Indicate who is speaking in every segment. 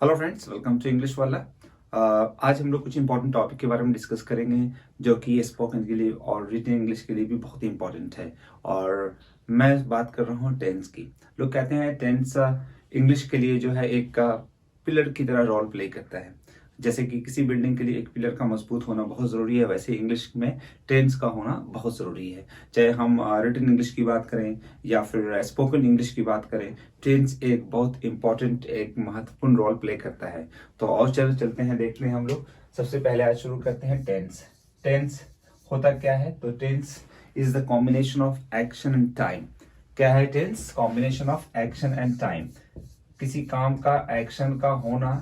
Speaker 1: Hello friends, welcome to English वाला। आज हम लोग कुछ इंपॉर्टेंट टॉपिक के बारे में डिस्कस करेंगे जो कि स्पोकन के लिए और रिटन इंग्लिश के लिए भी बहुत ही इंपॉर्टेंट है। और मैं बात कर रहा हूँ टेंस की। लोग कहते हैं टेंस इंग्लिश के लिए जो है एक पिलर की तरह रोल प्ले करता है। जैसे कि किसी बिल्डिंग के लिए एक पिलर का मजबूत होना बहुत ज़रूरी है, वैसे इंग्लिश में टेंस का होना बहुत ज़रूरी है। चाहे हम रिटन इंग्लिश की बात करें या फिर स्पोकन इंग्लिश की बात करें, टेंस एक बहुत इंपॉर्टेंट, एक महत्वपूर्ण रोल प्ले करता है। तो और चलते हैं, देखते हैं हम लोग। सबसे पहले आज शुरू करते हैं टेंस। टेंस होता क्या है? तो tense is the combination of action and time. क्या है tense? Combination of action and time. किसी काम का एक्शन का होना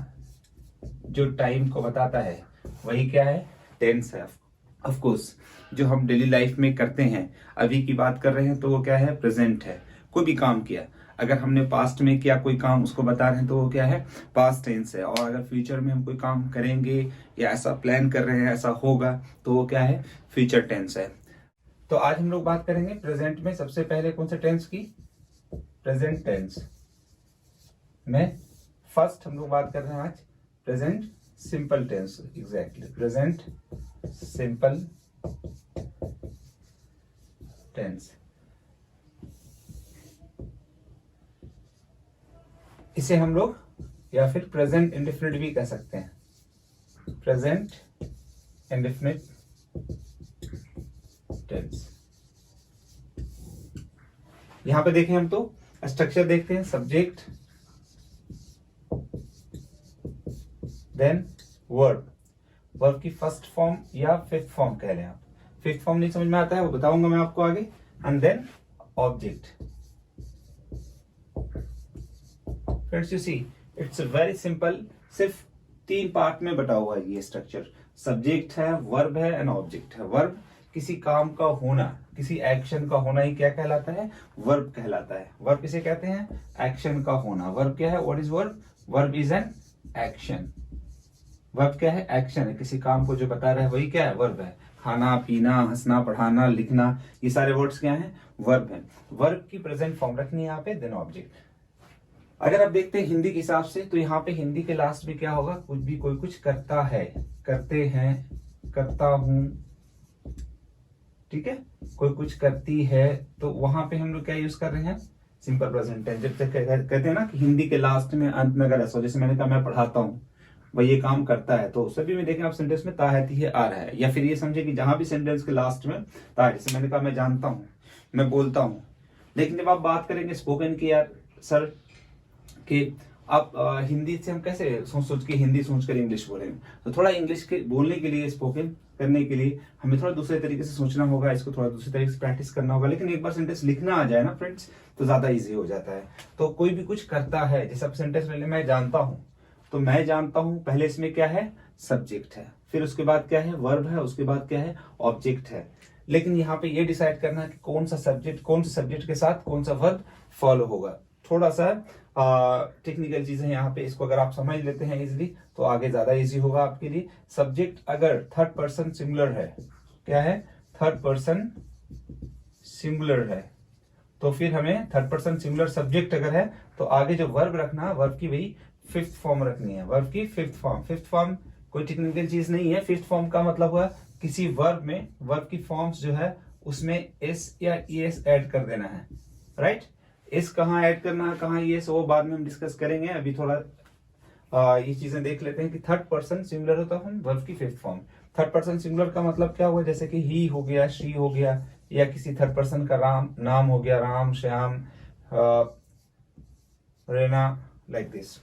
Speaker 1: जो टाइम को बताता है, वही क्या है? टेंस है। ऑफ कोर्स जो हम डेली लाइफ में करते हैं, अभी की बात कर रहे हैं तो वो क्या है? प्रेजेंट है। कोई भी काम किया, अगर हमने पास्ट में किया कोई काम, उसको बता रहे हैं तो वो क्या है? पास्ट टेंस है। और अगर फ्यूचर में हम कोई काम करेंगे या ऐसा प्लान कर रहे हैं, ऐसा होगा, तो वो क्या है? फ्यूचर टेंस है। तो आज हम लोग बात करेंगे प्रेजेंट में। सबसे पहले कौन सा टेंस की? प्रेजेंट टेंस में फर्स्ट हम लोग बात कर रहे हैं आज present simple tense. Exactly, present simple tense. इसे हम लोग या फिर प्रेजेंट इंडेफिनिट भी कह सकते हैं। Present indefinite tense. यहां पे देखें हम तो स्ट्रक्चर देखते हैं। Subject, then verb. वर्ब की फर्स्ट फॉर्म या फिफ्थ फॉर्म कह लें आप। फिफ्थ फॉर्म नहीं समझ में आता है, वो बताऊंगा मैं आपको आगे। And then object. Friends you see, it's very simple. सिर्फ 3 पार्ट में बटा हुआ है ये स्ट्रक्चर। सब्जेक्ट है, वर्ब है एंड ऑब्जेक्ट है। वर्ब किसी काम का होना, किसी एक्शन का होना ही क्या कहलाता है? वर्ब कहलाता है। वर्ब किसे कहते हैं? एक्शन का होना। वर्ब क्या है? What is verb? Verb is an action. Verb क्या है? एक्शन है। किसी काम को जो बता रहा है वही क्या है? वर्ब है। खाना, पीना, हंसना, पढ़ाना, लिखना, ये सारे वर्ड्स क्या हैं? वर्ब हैं। वर्ब की प्रेजेंट फॉर्म रखनी है यहाँ पे, देन ऑब्जेक्ट। अगर आप देखते हैं हिंदी के हिसाब से, तो यहाँ पे हिंदी के लास्ट में क्या होगा? कुछ भी, कोई कुछ करता है, करते हैं, करता हूं, ठीक है? कोई कुछ करती है, तो वहां पे हम लोग क्या यूज कर रहे हैं? Simple present tense. जब तक कहते हैं ना कि हिंदी के लास्ट में, अंत में अगर ऐसा हो, जैसे मैंने कहा मैं पढ़ाता हूँ, वह ये काम करता है, तो सभी में देखें आप सेंटेंस में ता है, ती है, आ रहा है। या फिर ये समझे कि जहां भी सेंटेंस के लास्ट में ता है, जैसे मैंने कहा मैं जानता हूं, मैं बोलता हूं। लेकिन जब आप बात करेंगे स्पोकन की, यार सर कि आप हिंदी से हम कैसे सोच सोच के हिंदी सोच कर इंग्लिश बोलेंगे, तो थोड़ा इंग्लिश के बोलने के लिए, स्पोकन करने के लिए हमें थोड़ा दूसरे तरीके से सोचना होगा, इसको थोड़ा दूसरे तरीके से प्रैक्टिस करना होगा। लेकिन एक बार सेंटेंस लिखना आ जाए ना फ्रेंड्स, तो ज्यादा इजी हो जाता है। तो कोई भी कुछ करता है, जैसे आप सेंटेंस ले लें, मैं जानता हूं, तो मैं जानता हूं, पहले इसमें क्या है? सब्जेक्ट है। फिर उसके बाद क्या है? वर्ब है। उसके बाद क्या है? ऑब्जेक्ट है। लेकिन यहाँ पे ये डिसाइड करना है कि कौन सा सब्जेक्ट के साथ कौन सा वर्ब फॉलो होगा। थोड़ा सा टेक्निकल चीजें यहाँ पे, इसको अगर आप समझ लेते हैं इजीली, तो आगे ज्यादा इजी होगा आपके लिए। सब्जेक्ट अगर थर्ड पर्सन सिंगुलर है, क्या है? थर्ड पर्सन सिंगुलर है, तो फिर हमें थर्ड पर्सन सिंगुलर सब्जेक्ट अगर है, तो आगे जो वर्ब रखना, वर्ब की वही फिफ्थ फॉर्म रखनी है। वर्ब की फिफ्थ फॉर्म। फिफ्थ फॉर्म कोई टेक्निकल चीज नहीं है। फिफ्थ फॉर्म का मतलब हुआ किसी वर्ब में, वर्ब की फॉर्म्स जो है उसमें एस या ईएस ऐड कर देना है, राइट? एस कहाँ ऐड करना है, कहाँ ईएस, वो बाद में हम डिस्कस करेंगे। अभी थोड़ा ये चीजें देख लेते हैं कि थर्ड पर्सन सिंगुलर होता है वर्ब की fifth form. Third person singular का मतलब क्या हुआ? जैसे कि ही हो गया, शी हो गया, या किसी थर्ड पर्सन का नाम हो गया, राम, श्याम, रेना, लाइक दिस।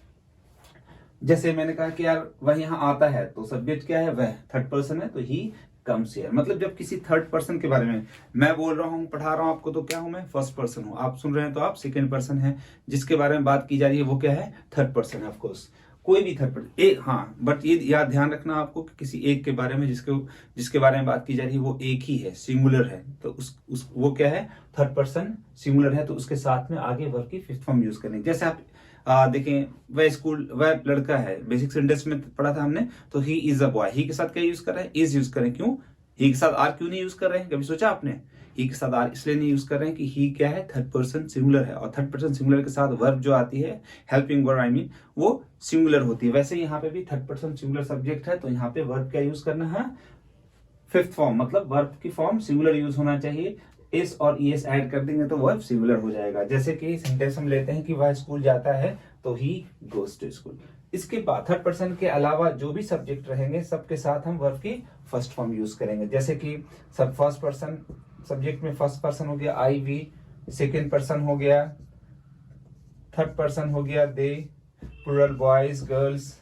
Speaker 1: जैसे मैंने कहा कि यार वह यहाँ आता है, तो सब्जेक्ट क्या है? वह थर्ड पर्सन है, तो ही कम्स हियर। मतलब जब किसी थर्ड पर्सन के बारे में मैं बोल रहा हूँ, पढ़ा रहा हूँ आपको, तो क्या हूं मैं? फर्स्ट पर्सन हूँ। आप सुन रहे हैं तो आप सेकेंड पर्सन है। जिसके बारे में बात की जा रही है वो क्या है? थर्ड पर्सन है। ऑफकोर्स कोई भी थर्ड पर्सन एक, हाँ, बट ये याद ध्यान रखना आपको कि किसी एक के बारे में, जिसके बारे में बात की जा रही है वो एक ही है, सिंगुलर है, तो उस वो क्या है? थर्ड पर्सन सिंगुलर है, तो उसके साथ में आगे वर्ब की फिफ्थ फॉर्म यूज करनी। जैसे आप देखें, वह लड़का है, बेसिक सेंटेंस में पढ़ा था हमने, तो ही इज अ बॉय। ही के साथ क्या यूज कर रहे हैं? इज यूज करें। क्यों? ही के साथ आर क्यों नहीं यूज कर रहे हैं? कभी सोचा आपने ही के साथ आर इसलिए नहीं यूज कर रहे हैं कि ही क्या है, थर्ड पर्सन सिंगुलर है, और थर्ड पर्सन सिंगुलर के साथ वर्ब जो आती है, हेल्पिंग वर्ब आई मीन, वो सिंगुलर होती है। वैसे यहाँ पे भी थर्ड पर्सन सिंगुलर सब्जेक्ट है, तो यहाँ पे वर्ब क्या यूज करना है, फिफ्थ फॉर्म, मतलब वर्ब की फॉर्म सिंगुलर यूज होना चाहिए। एस और ईएस ऐड कर देंगे तो वर्ब सिंगुलर हो जाएगा। जैसे कि सेंटेंस हम लेते हैं कि वह स्कूल जाता है, तो ही गोज टू स्कूल। इसके बाद थर्ड पर्सन के अलावा जो भी सब्जेक्ट रहेंगे सबके साथ हम वर्ब की फर्स्ट फॉर्म यूज करेंगे। जैसे कि सब फर्स्ट पर्सन सब्जेक्ट में फर्स्ट पर्सन हो गया आई वी, सेकेंड पर्सन हो गया, थर्ड पर्सन हो गया दे, प्लूरल बॉयज गर्ल्स,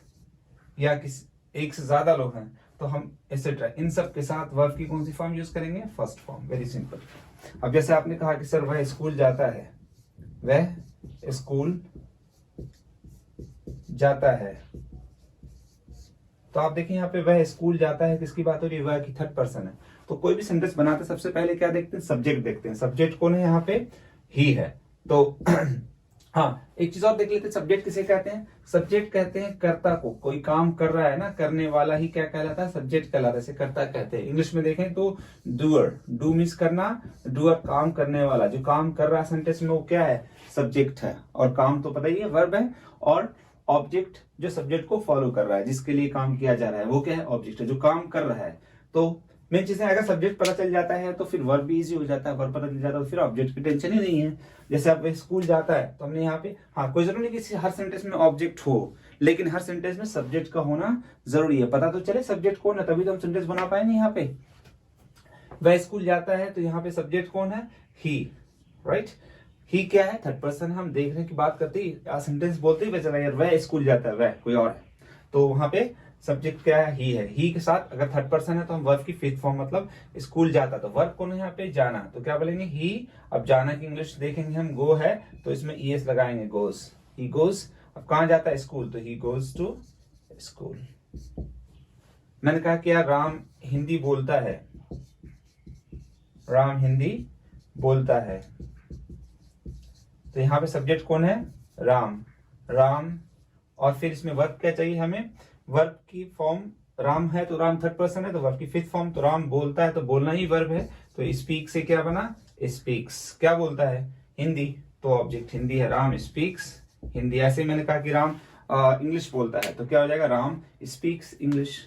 Speaker 1: या किसी एक से ज्यादा लोग हैं तो हम एसेट्रा, इन सब के साथ वर्ब की कौन सी फॉर्म यूज करेंगे, फर्स्ट फॉर्म। Very simple. अब जैसे आपने कहा कि सर वह स्कूल जाता है, वह स्कूल जाता है, तो आप देखिए यहाँ पे वह स्कूल जाता है, किसकी बात हो रही है, वह की थर्ड पर्सन है। तो कोई भी सेंटेंस बनाते सबसे पहले क्या देखते हैं, सब्जेक्ट देखते हैं। सब्जेक्ट कौन है यहाँ पे, ही है। तो हाँ, एक चीज और देख लेते हैं, सब्जेक्ट किसे कहते हैं, सब्जेक्ट कहते हैं कर्ता को। कोई काम कर रहा है ना, करने वाला ही क्या कहलाता है, सब्जेक्ट कहलाता है, इसे कर्ता कहते हैं। इंग्लिश में देखें तो डूअर, डू मीन्स करना, डूअर काम करने वाला, जो काम कर रहा है सेंटेंस में वो क्या है, सब्जेक्ट है। और काम तो पता ही है वर्ब है, और ऑब्जेक्ट जो सब्जेक्ट को फॉलो कर रहा है, जिसके लिए काम किया जा रहा है, वो क्या है, ऑब्जेक्ट है, जो काम कर रहा है। तो मेन चीजें, अगर सब्जेक्ट पता चल जाता है तो फिर वर्ब भी इजी हो जाता है, वर्ब पता चल जाता है तो फिर ऑब्जेक्ट की टेंशन ही नहीं है। जैसे आप स्कूल जाता है तो हमने यहाँ पे, हाँ कोई जरूरी नहीं कि हर सेंटेंस में ऑब्जेक्ट हो, लेकिन हर सेंटेंस में सब्जेक्ट का होना जरूरी है। पता तो चले सब्जेक्ट कौन है, तभी तो हम सेंटेंस बना पाएंगे। यहाँ पे वह स्कूल जाता है, तो यहाँ पे सब्जेक्ट कौन है, ही, राइट। ही क्या है, थर्ड पर्सन। हम देखने की बात करते ही सेंटेंस बोलते ही चला यार वह स्कूल जाता है, वह कोई और है, तो वहां पे सब्जेक्ट क्या है, ही है। ही के साथ अगर थर्ड पर्सन है तो हम वर्ब की फिफ्थ फॉर्म, मतलब स्कूल जाता, तो वर्ब कौन है यहाँ पे, जाना, तो क्या बोलेंगे, ही। अब जाना की इंग्लिश देखेंगे हम, गो है तो इसमें ईएस लगाएंगे, गोज, ही गोज। अब कहां जाता है, स्कूल, तो ही गोज टू स्कूल। मैंने कहा कि यार राम हिंदी बोलता है, राम हिंदी बोलता है, तो यहाँ पे सब्जेक्ट कौन है, राम, राम। और फिर इसमें वर्ब क्या चाहिए हमें, वर्ब की फॉर्म राम है, तो राम थर्ड पर्सन है, तो वर्ब की फिफ्थ फॉर्म, तो राम बोलता है, तो बोलना ही वर्ब है, तो स्पीक से क्या बना, स्पीक्स। क्या बोलता है, हिंदी, तो ऑब्जेक्ट हिंदी है, राम स्पीक्स हिंदी। ऐसे मैंने कहा कि राम इंग्लिश बोलता है, तो क्या हो जाएगा, राम स्पीक्स इंग्लिश।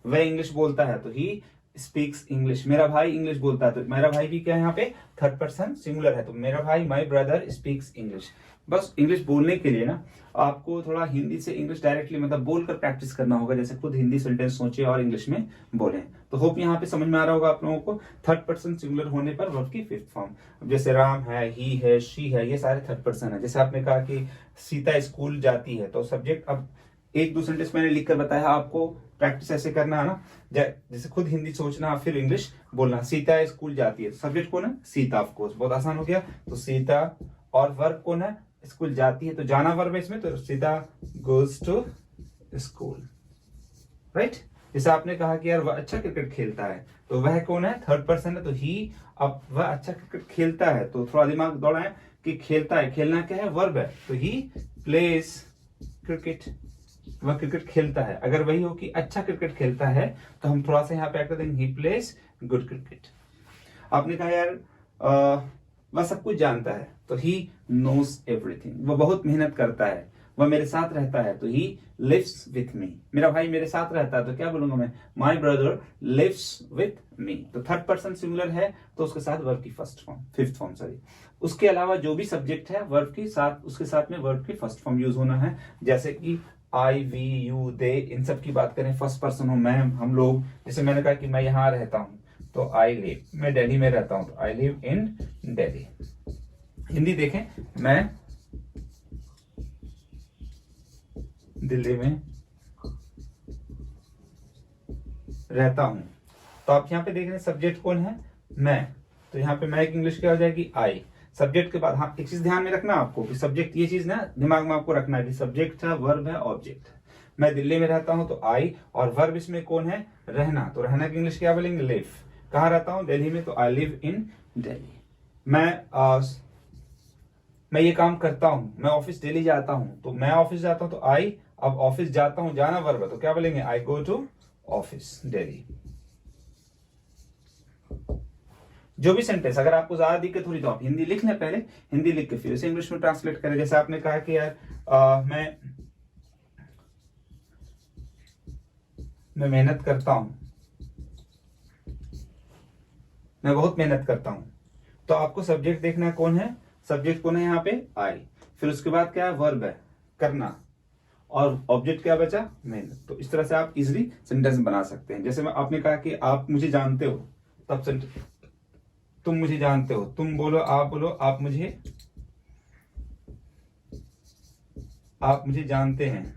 Speaker 1: वह इंग्लिश बोलता है तो ही स्पीक्स इंग्लिश। मेरा भाई इंग्लिश बोलता है, तो मेरा भाई भी क्या है यहाँ पे, थर्ड पर्सन सिंगुलर है, तो मेरा भाई, माई ब्रदर स्पीक्स इंग्लिश। बस इंग्लिश बोलने के लिए ना आपको थोड़ा हिंदी से इंग्लिश डायरेक्टली मतलब बोलकर प्रैक्टिस करना होगा, जैसे खुद हिंदी सेंटेंस सोचे और इंग्लिश में बोले। तो होप यहाँ पे समझ में आ रहा होगा आप लोगों को, थर्ड पर्सन सिंगुलर होने पर वर्ब की फिफ्थ फॉर्म। अब जैसे राम है, ही है, शी है, ये सारे थर्ड पर्सन है। जैसे आपने कहा कि सीता स्कूल जाती है, तो सब्जेक्ट, अब एक दो सेंटेंस मैंने लिखकर बताया आपको, प्रैक्टिस ऐसे करना है ना, जैसे खुद हिंदी सोचना फिर इंग्लिश बोलना। सीता स्कूल जाती है, सब्जेक्ट कौन है, सीता, ऑफ कोर्स, बहुत आसान हो गया, तो सीता। और वर्ब कौन है, स्कूल जाती है, तो जाना वर्ब है इसमें, तो Sita goes to school, right. जैसे आपने कहा कि यार वह अच्छा क्रिकेट खेलता है, तो वह कौन है, थर्ड पर्सन है, तो ही। अब वह अच्छा क्रिकेट खेलता है, तो थोड़ा दिमाग दौड़ाएं कि खेलता है, खेलना क्या है, वर्ब है, तो ही प्लेज क्रिकेट, वह क्रिकेट खेलता है। अगर वही हो कि अच्छा क्रिकेट खेलता है, तो हम थोड़ा सा यहाँ पे ऐड कर देंगे, ही प्लेज गुड क्रिकेट। आपने कहा यार वह सब कुछ जानता है, तो ही नोज एवरीथिंग। वह बहुत मेहनत करता है, वह मेरे साथ रहता है, तो ही लिव्स विथ मी। मेरा भाई मेरे साथ रहता है, तो क्या बोलूंगा मैं, my brother lives with me. तो थर्ड पर्सन सिंगुलर है, तो उसके साथ वर्ब की first form, fifth form sorry. उसके अलावा जो भी सब्जेक्ट है वर्ब के साथ, उसके साथ में वर्ब की फर्स्ट फॉर्म यूज होना है। जैसे कि आई, वी, यू, दे, इन सब की बात करें, फर्स्ट पर्सन हो, मैं, हम लोग। जैसे मैंने कहा कि मैं यहाँ रहता हूँ, तो आई लिव, मैं दिल्ली में रहता हूँ, तो I live in Delhi. Hindi देखें, मैं दिल्ली में रहता हूं, तो आप यहाँ पे देख रहे हैं सब्जेक्ट कौन है, मैं, तो यहाँ पे मैं की इंग्लिश क्या हो जाएगी, आई। सब्जेक्ट के बाद, हाँ एक चीज ध्यान में रखना आपको कि सब्जेक्ट, ये चीज ना दिमाग में आपको रखना है कि सब्जेक्ट है, वर्ब है, ऑब्जेक्ट है। मैं दिल्ली में रहता हूं, तो आई, और वर्ब इसमें कौन है, रहना, तो रहना की इंग्लिश क्या बोलेंगे, लिव। कहाँ रहता हूं, दिल्ली में, तो आई लिव इन दिल्ली। मैं ये काम करता हूं, मैं ऑफिस डेली जाता हूं, तो मैं ऑफिस जाता हूं, तो आई। अब ऑफिस जाता हूं, जाना वर्ब है, तो क्या बोलेंगे, आई गो टू ऑफिस डेली। जो भी सेंटेंस अगर आपको ज्यादा दिक्कत हो रही तो आप हिंदी लिख लें, पहले हिंदी लिख के फिर उसे इंग्लिश में ट्रांसलेट करें। जैसे आपने कहा कि यार मैं मेहनत करता हूं, मैं बहुत मेहनत करता हूं, तो आपको सब्जेक्ट देखना है कौन है, सब्जेक्ट कौन है यहाँ पे, आई। फिर उसके बाद क्या है, वर्ब है करना, और ऑब्जेक्ट क्या बचा, मेहनत। तो इस तरह से आप इजिली सेंटेंस बना सकते हैं। जैसे मैं आपने कहा कि आप मुझे जानते हो, तब तुम मुझे जानते हो, तुम बोलो, आप मुझे जानते हैं।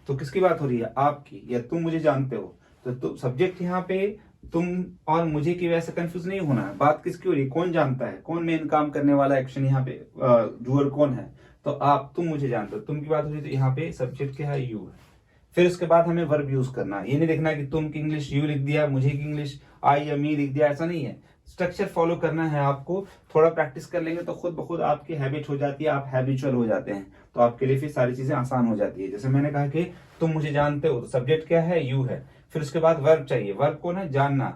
Speaker 1: तो किसकी बात हो रही है, आपकी, या तुम मुझे जानते हो। तो सब्जेक्ट यहाँ पे तुम और मुझे की वजह से कंफ्यूज नहीं होना है। बात किसकी हो रही है, कौन जानता है, कौन मेन काम करने वाला, एक्शन यहाँ पे डूअर कौन है, तो आप, तुम मुझे जानते हो, तुम की बात हो रही है, तो यहाँ पे सब्जेक्ट क्या है, यू है। फिर उसके बाद हमें वर्ब यूज करना है। ये नहीं देखना कि तुम की इंग्लिश यू लिख दिया, मुझे की इंग्लिश आई या मी लिख दिया, ऐसा नहीं है। स्ट्रक्चर फॉलो करना है आपको। थोड़ा प्रैक्टिस कर लेंगे तो खुद ब खुद आपकी हैबिट हो जाती है, आप हैबिचुअल हो जाते हैं, तो आपके लिए फिर सारी चीजें आसान हो जाती है। जैसे मैंने कहा कि तुम मुझे जानते हो, तो सब्जेक्ट क्या है, यू है। फिर उसके बाद वर्ब चाहिए, वर्ब कौन है, जानना,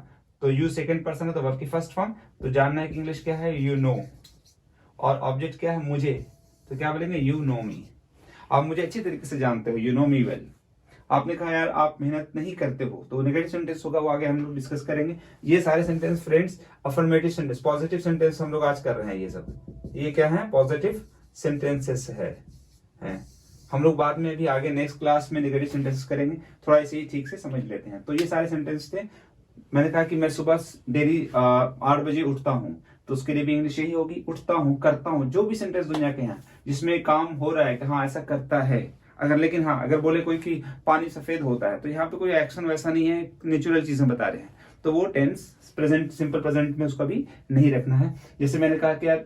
Speaker 1: तो यू सेकंड पर्सन है, तो वर्ब की फर्स्ट फॉर्म, तो जानना की इंग्लिश क्या है, यू नो। और ऑब्जेक्ट क्या है, मुझे, तो क्या बोलेंगे, यू नो मी। आप मुझे अच्छी तरीके से जानते हो, यू नो मी वेल। आपने कहा यार आप मेहनत नहीं करते हो, तो नेगेटिव सेंटेंस होगा, वो आगे हम लोग डिस्कस करेंगे। ये सारे sentence friends affirmative sentence, positive sentence हम लोग आज कर रहे हैं। ये सब ये क्या है, पॉजिटिव सेंटेंसेस है। हम लोग बाद में भी आगे नेक्स्ट क्लास में नेगेटिव सेंटेंसेस करेंगे, थोड़ा इसे ही ठीक से समझ लेते हैं। तो ये सारे सेंटेंस थे। मैंने कहा कि मैं सुबह डेली 8 बजे उठता हूँ, तो उसके लिए भी इंग्लिश यही होगी, उठता हूँ, करता हूँ। जो भी सेंटेंस दुनिया के हैं जिसमें काम हो रहा है कि हाँ ऐसा करता है, अगर, लेकिन हाँ अगर बोले कोई कि पानी सफेद होता है, तो यहाँ पे कोई एक्शन वैसा नहीं है, नेचुरल चीजें बता रहे हैं, तो वो टेंस प्रेजेंट, सिंपल प्रेजेंट में उसका भी नहीं रखना है। जैसे मैंने कहा कि यार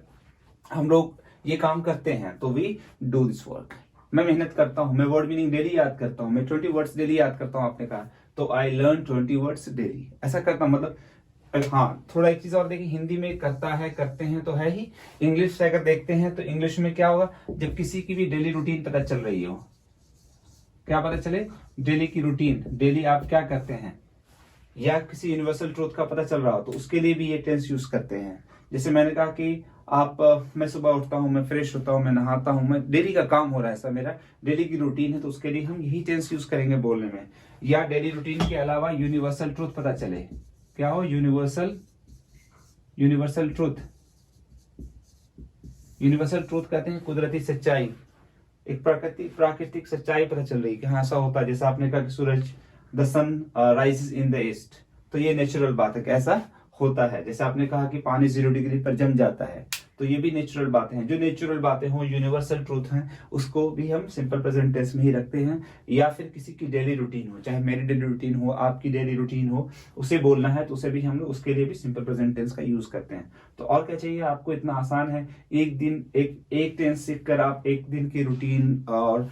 Speaker 1: हम लोग ये काम करते हैं, तो वी डू दिस वर्क। मैं मेहनत करता हूँ, मैं वर्ड मीनिंग डेली याद करता हूँ, मैं 20 वर्ड्स डेली याद करता हूँ, आपने कहा, तो आई लर्न 20 वर्ड्स डेली। ऐसा करता हूँ, मतलब हाँ थोड़ा एक चीज और देखिए, हिंदी में करता है, करते हैं तो है ही। इंग्लिश से अगर देखते हैं तो इंग्लिश में क्या होगा, जब किसी की भी डेली रूटीन पता चल रही हो, क्या पता चले, डेली की रूटीन, डेली आप क्या करते हैं, या किसी यूनिवर्सल ट्रूथ का पता चल रहा हो, तो उसके लिए भी ये टेंस यूज करते हैं। जैसे मैंने कहा कि आप, मैं सुबह उठता हूँ, मैं फ्रेश होता हूँ, मैं नहाता हूँ, मैं डेली का काम हो रहा है, ऐसा मेरा डेली की रूटीन है, तो उसके लिए हम यही टेंस यूज करेंगे बोलने में। या डेली रूटीन के अलावा यूनिवर्सल ट्रूथ पता चले, क्या हो, यूनिवर्सल ट्रूथ। यूनिवर्सल ट्रूथ कहते हैं कुदरती सच्चाई, एक प्राकृतिक सच्चाई पता चल रही कि हाँ ऐसा होता है। जैसे आपने कहा कि सूरज, the sun rises in the east, तो ये नेचुरल बात है कि ऐसा होता है। जैसे आपने कहा कि पानी 0 डिग्री पर जम जाता है, तो ये भी नेचुरल बातें हैं। जो नेचुरल बातें हो, यूनिवर्सल ट्रूथ हैं, उसको भी हम सिंपल प्रेजेंट टेंस में ही रखते हैं। या फिर किसी की डेली रूटीन हो, चाहे मेरी डेली रूटीन हो, आपकी डेली रूटीन हो, उसे बोलना है, तो उसे भी हम लोग उसके लिए भी सिंपल प्रेजेंट टेंस का यूज करते हैं। तो और क्या चाहिए आपको, इतना आसान है। एक दिन एक टेंस सीख कर आप एक दिन की रूटीन और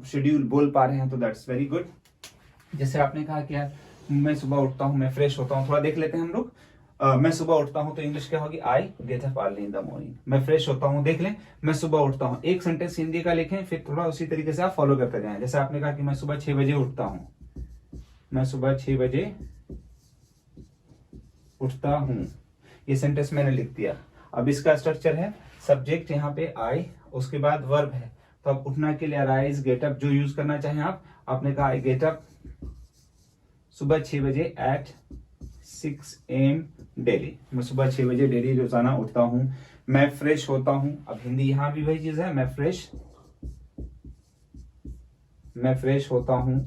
Speaker 1: शेड्यूल बोल पा रहे हैं, तो दैट्स वेरी गुड। जैसे आपने कहा कि यार मैं सुबह उठता हूँ, मैं फ्रेश होता हूँ, थोड़ा देख लेते हैं हम लोग। मैं सुबह उठता हूँ, तो इंग्लिश क्या होगी, I get up early in the morning. मैं फ्रेश होता हूँ, देख लें, मैं सुबह उठता हूँ, एक सेंटेंस हिंदी का लिखें, फिर थोड़ा उसी तरीके से आप फॉलो करते जाएं। जैसे आपने कहा कि मैं सुबह 6 बजे उठता हूँ, मैं सुबह 6 बजे उठता हूँ, ये सेंटेंस मैंने लिख दिया। अब इसका स्ट्रक्चर है, सब्जेक्ट यहाँ पे आई, उसके बाद वर्ब है, तो अब उठना के लिए राइज, गेट अप जो यूज करना चाहें आप। आपने कहा आई गेट अप सुबह 6 बजे एट 6 AM डेली, मैं सुबह 6 बजे डेली रोजाना उठता हूं। मैं फ्रेश होता हूं, अब हिंदी यहां भी वही चीज है, मैं फ्रेश होता हूं,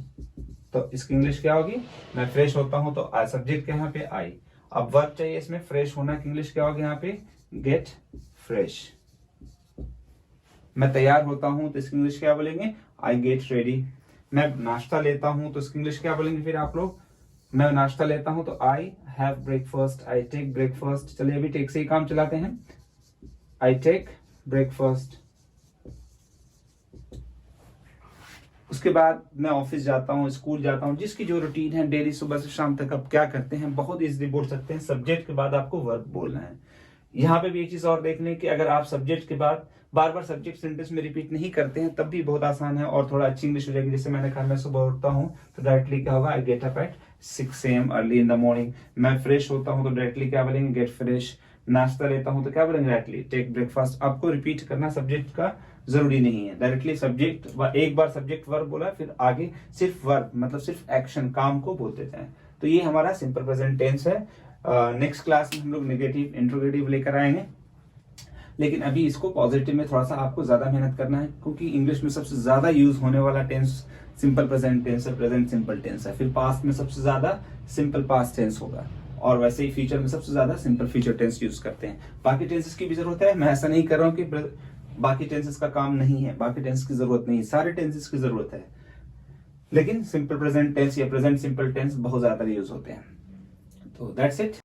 Speaker 1: तो इसकी इंग्लिश क्या होगी, मैं फ्रेश होता हूं, तो सब्जेक्ट के यहाँ पे आई। अब वर्ब चाहिए इसमें, फ्रेश होना की इंग्लिश क्या होगी यहाँ पे, गेट फ्रेश। मैं तैयार होता हूं, तो इसकी इंग्लिश क्या बोलेंगे, आई गेट रेडी। मैं नाश्ता लेता हूं, तो इसकी इंग्लिश क्या बोलेंगे फिर आप लोग, मैं नाश्ता लेता हूं, तो I have breakfast, I take breakfast. चलिए अभी टेक से ही काम चलाते हैं, आई टेक ब्रेकफास्ट। उसके बाद मैं ऑफिस जाता हूँ, स्कूल जाता हूँ, जिसकी जो रूटीन है डेली सुबह से शाम तक आप क्या करते हैं, बहुत इजीली बोल सकते हैं। सब्जेक्ट के बाद आपको वर्ब बोलना है। यहाँ पे भी एक चीज और देख लें कि अगर आप सब्जेक्ट के बाद बार बार सब्जेक्ट सेंटेंस में रिपीट नहीं करते हैं, तब भी बहुत आसान है और थोड़ा अच्छी इंग्लिश हो जाएगी। जैसे मैंने कहा मैं सुबह उठता हूँ, तो डायरेक्टली क्या होगा, I get up at 6 AM early in the morning. मैं फ्रेश होता हूँ तो डायरेक्टली क्या बोलेंगे, गेट फ्रेश। नाश्ता लेता हूँ तो क्या बोलेंगे, डायरेक्टली टेक ब्रेकफास्ट। आपको रिपीट करना सब्जेक्ट का जरूरी नहीं है, डायरेक्टली सब्जेक्ट, एक बार सब्जेक्ट वर्ब बोला फिर आगे सिर्फ वर्ब मतलब सिर्फ एक्शन काम को बोलते जाएं। तो ये हमारा सिंपल प्रेजेंट टेंस है। नेक्स्ट क्लास में हम लोग नेगेटिव इंट्रोगेटिव लेकर आएंगे, लेकिन अभी इसको पॉजिटिव में थोड़ा सा आपको ज्यादा मेहनत करना है, क्योंकि इंग्लिश में सबसे ज्यादा यूज होने वाला टेंस सिंपल प्रेजेंट टेंस है, प्रेजेंट सिंपल टेंस है। फिर पास्ट में सबसे ज्यादा सिंपल पास्ट टेंस होगा, और वैसे ही फ्यूचर में सबसे ज्यादा सिंपल फ्यूचर टेंस यूज करते हैं। बाकी टेंसेस की भी जरूरत है, मैं ऐसा नहीं कर रहा हूँ कि बाकी टेंसेस का काम नहीं है, बाकी टेंस की जरूरत नहीं है, सारे टेंसेस की जरूरत है, लेकिन सिंपल प्रेजेंट टेंस या प्रेजेंट सिंपल टेंस बहुत ज्यादा यूज होते हैं। तो दैट्स इट।